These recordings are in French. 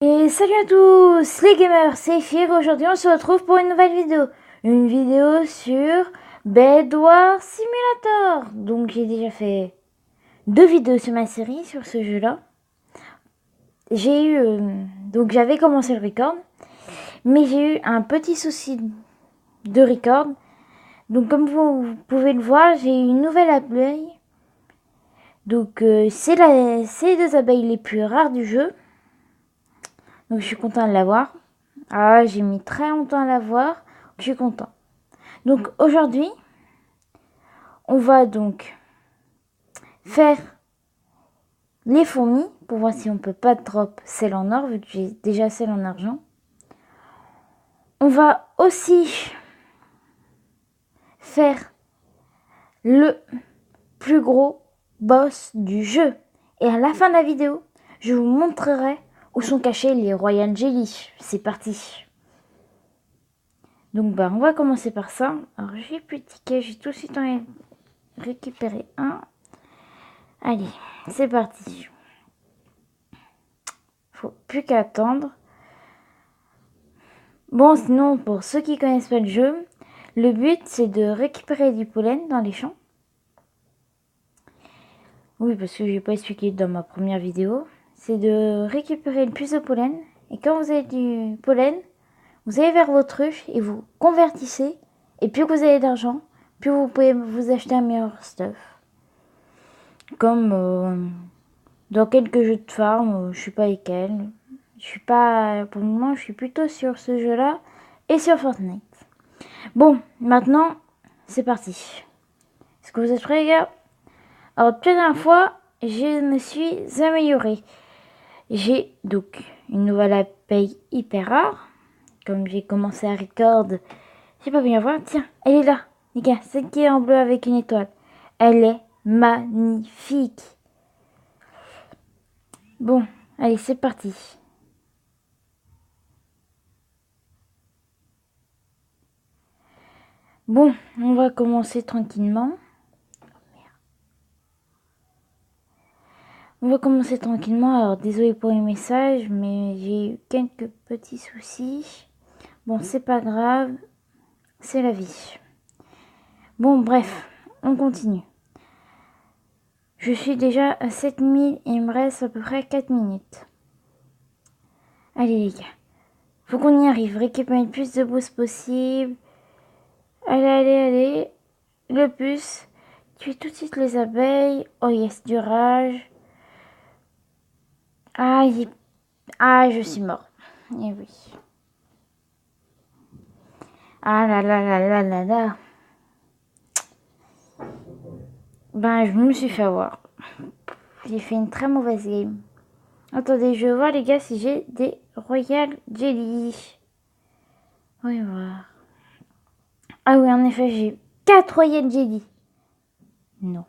Et salut à tous les gamers, c'est Fir. Aujourd'hui on se retrouve pour une nouvelle vidéo. Une vidéo sur Bed Wars Simulator. Donc j'ai déjà fait 2 vidéos sur ma série sur ce jeu là. Donc j'avais commencé le record, mais j'ai eu un petit souci de record. Donc comme vous pouvez le voir, j'ai eu une nouvelle abeille. Donc c'est les 2 abeilles les plus rares du jeu. Donc je suis content de l'avoir. Ah, j'ai mis très longtemps à l'avoir. Je suis content. Donc aujourd'hui, on va donc faire les fourmis pour voir si on peut pas drop celle en or vu que j'ai déjà celle en argent. On va aussi faire le plus gros boss du jeu. Et à la fin de la vidéo, je vous montrerai où sont cachés les Royal Jelly. C'est parti. Donc on va commencer par ça. Alors j'ai plus de tickets, j'ai tout de suite en récupéré un. Allez, c'est parti. Faut plus qu'à attendre. Bon, sinon, pour ceux qui connaissent pas le jeu, le but c'est de récupérer du pollen dans les champs. Oui, parce que j'ai pas expliqué dans ma première vidéo. C'est de récupérer le plus de pollen. Et quand vous avez du pollen, vous allez vers votre ruche et vous convertissez. Et plus vous avez d'argent, plus vous pouvez vous acheter un meilleur stuff. Comme dans quelques jeux de farm, je sais pas lesquels. Je suis pas, pour le moment, je suis plutôt sur ce jeu-là et sur Fortnite. Bon, maintenant, c'est parti. Est-ce que vous êtes prêts, les gars? Alors, depuis la dernière fois, je me suis améliorée. J'ai donc une nouvelle abeille hyper rare. Comme j'ai commencé à record, j'ai pas bien voir. Tiens, elle est là, les gars, celle qui est en bleu avec une étoile. Elle est magnifique. Bon, allez, c'est parti. Bon, on va commencer tranquillement. On va commencer tranquillement. Alors, désolé pour les messages, mais j'ai eu quelques petits soucis. Bon, c'est pas grave. C'est la vie. Bon, bref, on continue. Je suis déjà à 7000 et il me reste à peu près 4 minutes. Allez, les gars. Faut qu'on y arrive. Récupérer le plus de boosts possible. Allez, allez, allez. Le plus. Tue tout de suite les abeilles. Oh yes, du rage. Ah, je suis mort. Eh oui. Ah là là là là là là. Ben, je me suis fait avoir. J'ai fait une très mauvaise game. Attendez, je vais voir les gars si j'ai des Royal Jelly. Oui, voir. Ah oui, en effet, j'ai 4 Royal Jelly. Non.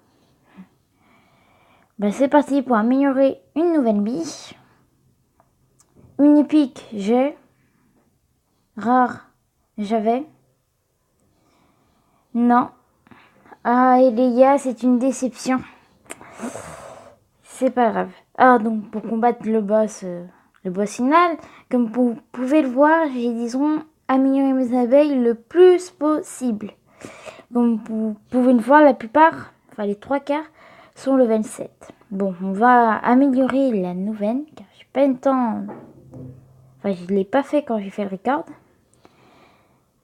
Ben, c'est parti pour améliorer une nouvelle bille. Une épique, j'ai. Rare, j'avais. Non. Ah, et les gars, c'est une déception. C'est pas grave. Ah, donc pour combattre le boss final, comme vous pouvez le voir, j'ai, disons, amélioré mes abeilles le plus possible. Comme vous pouvez le voir, la plupart, enfin les 3/4, sont level 7. Bon, on va améliorer la nouvelle, car j'ai pas le temps. Enfin, je l'ai pas fait quand j'ai fait le record.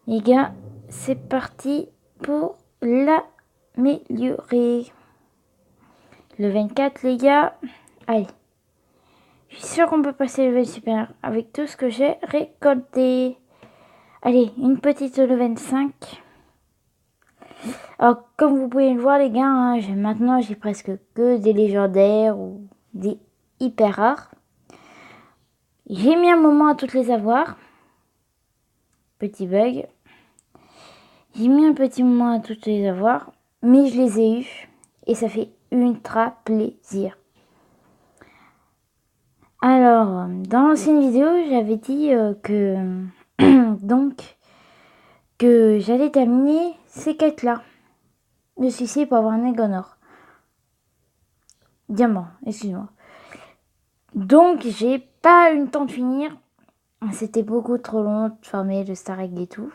Les gars, c'est parti pour l'améliorer. Le 24, les gars. Allez. Je suis sûr qu'on peut passer le level supérieur avec tout ce que j'ai récolté. Allez, une petite level 5. Alors, comme vous pouvez le voir, les gars, hein, maintenant j'ai presque que des légendaires ou des hyper rares. J'ai mis un moment à toutes les avoir. Petit bug. J'ai mis un petit moment à toutes les avoir, mais je les ai eues et ça fait ultra plaisir. Alors, dans l'ancienne vidéo, j'avais dit que donc que j'allais terminer ces quêtes-là. Le suicide pour avoir un aigle en or. Diamant, excuse-moi. Donc, j'ai pas eu le temps de finir. C'était beaucoup trop long de former le Star Egg et tout.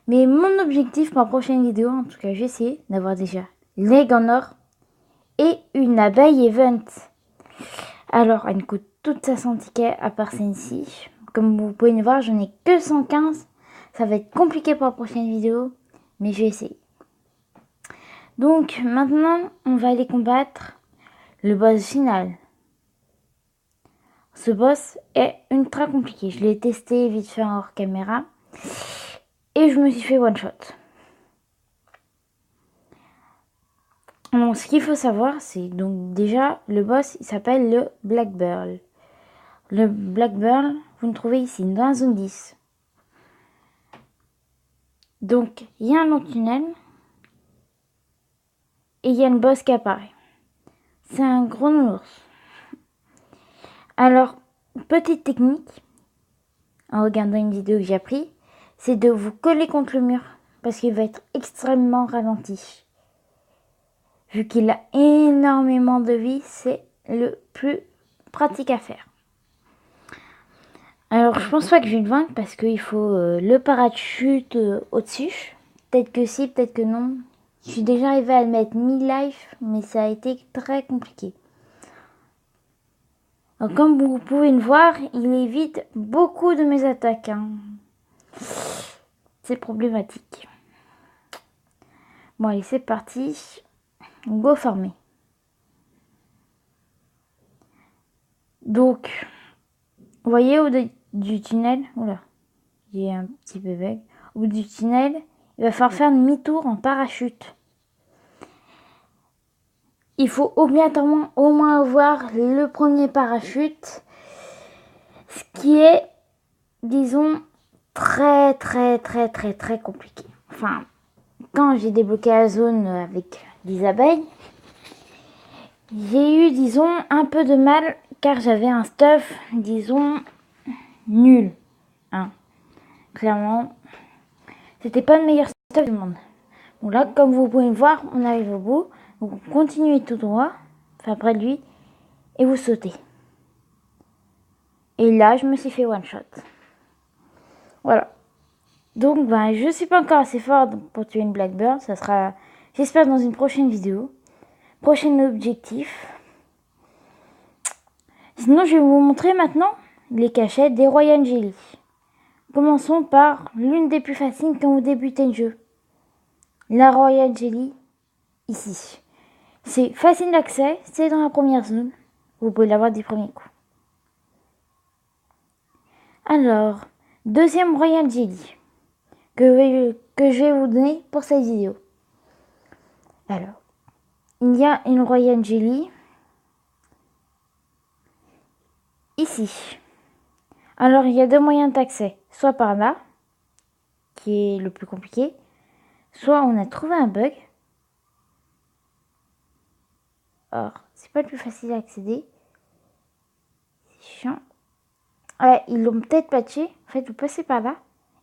Mais mon objectif pour la prochaine vidéo, en tout cas, je vais essayer d'avoir déjà l'aigle en or et une abeille event. Alors, elle coûte toutes 500 tickets à part celle-ci. Comme vous pouvez le voir, j'en ai que 115. Ça va être compliqué pour la prochaine vidéo, mais je vais essayer. Donc, maintenant, on va aller combattre le boss final. Ce boss est ultra compliqué. Je l'ai testé vite fait hors caméra. Et je me suis fait one shot. Donc, ce qu'il faut savoir, c'est donc déjà le boss, il s'appelle le Black Burl. Le Black Burl, vous le trouvez ici dans la zone 10. Donc, il y a un long tunnel et il y a une boss qui apparaît. C'est un gros nounours. Alors, petite technique, en regardant une vidéo que j'ai appris, c'est de vous coller contre le mur parce qu'il va être extrêmement ralenti. Vu qu'il a énormément de vie, c'est le plus pratique à faire. Alors, je pense pas que je vais le vaincre parce qu'il faut le parachute au-dessus. Peut-être que si, peut-être que non. Je suis déjà arrivée à le mettre 1000 life, mais ça a été très compliqué. Alors, comme vous pouvez le voir, il évite beaucoup de mes attaques. C'est problématique. Bon, allez, c'est parti. Go farmer. Donc, vous voyez au bout du tunnel, oula, j'ai un petit peu bug. Au bout du tunnel, il va falloir faire demi-tour en parachute. Il faut obligatoirement au moins avoir le premier parachute, ce qui est, disons, très compliqué. Enfin, quand j'ai débloqué la zone avec les abeilles, j'ai eu, disons, un peu de mal car j'avais un stuff, disons, nul. Clairement, c'était pas le meilleur stuff du monde. Donc là, comme vous pouvez le voir, on arrive au bout. Donc vous continuez tout droit, enfin près de lui, et vous sautez. Et là, je me suis fait one shot. Voilà. Donc, je suis pas encore assez fort pour tuer une Blackbird. Ça sera, j'espère, dans une prochaine vidéo. Prochain objectif. Sinon, je vais vous montrer maintenant les cachettes des Royal Jelly. Commençons par l'une des plus faciles quand vous débutez le jeu. La Royal Jelly, ici. C'est facile d'accès, c'est dans la première zone. Vous pouvez l'avoir du premier coup. Alors, deuxième Royal Jelly que je vais vous donner pour cette vidéo. Alors, il y a une Royal Jelly ici. Alors, il y a deux moyens d'accès. Soit par là, qui est le plus compliqué, soit on a trouvé un bug. Or, c'est pas le plus facile à accéder. C'est chiant. Ouais, ils l'ont peut-être patché. En fait, vous passez par là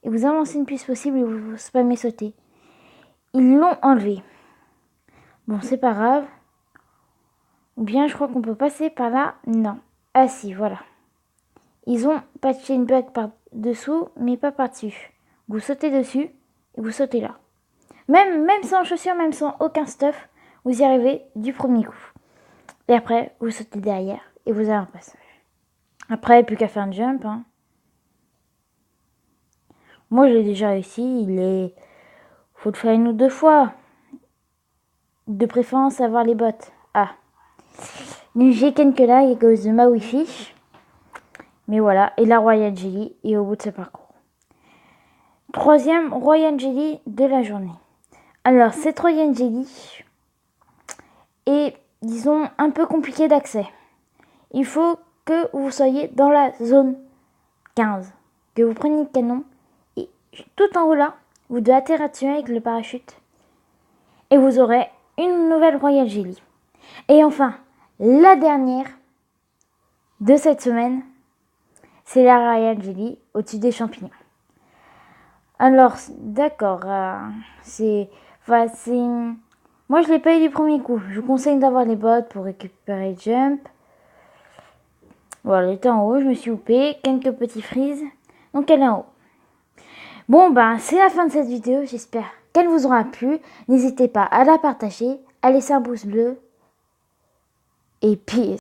et vous avancez le plus possible et vous spammez sauter. Ils l'ont enlevé. Bon, c'est pas grave. Ou bien, je crois qu'on peut passer par là. Non. Ah si, voilà. Ils ont patché une bug par-dessous, mais pas par-dessus. Vous sautez dessus et vous sautez là. Même sans chaussures, même sans aucun stuff, vous y arrivez du premier coup. Et après, vous sautez derrière et vous avez un passage. Après, plus qu'à faire un jump. Moi, je l'ai déjà réussi. Faut le faire une ou deux fois. De préférence, avoir les bottes. Ah. J'ai quelques là à cause de ma Wi-Fi. Mais voilà. Et la Royal Jelly est au bout de ce parcours. Troisième Royal Jelly de la journée. Alors, cette Royal Jelly est, disons, un peu compliqué d'accès. Il faut que vous soyez dans la zone 15. Que vous preniez le canon. Et tout en haut là, vous devez atterrir dessus avec le parachute. Et vous aurez une nouvelle Royal Jelly. Et enfin, la dernière de cette semaine, c'est la Royal Jelly au-dessus des champignons. Alors, d'accord, moi, je l'ai pas eu du premier coup. Je vous conseille d'avoir les bottes pour récupérer le jump. Voilà, elle était en haut, je me suis loupée, quelques petits frises, donc elle est en haut. Bon, ben, c'est la fin de cette vidéo, j'espère qu'elle vous aura plu. N'hésitez pas à la partager, à laisser un pouce bleu, et puis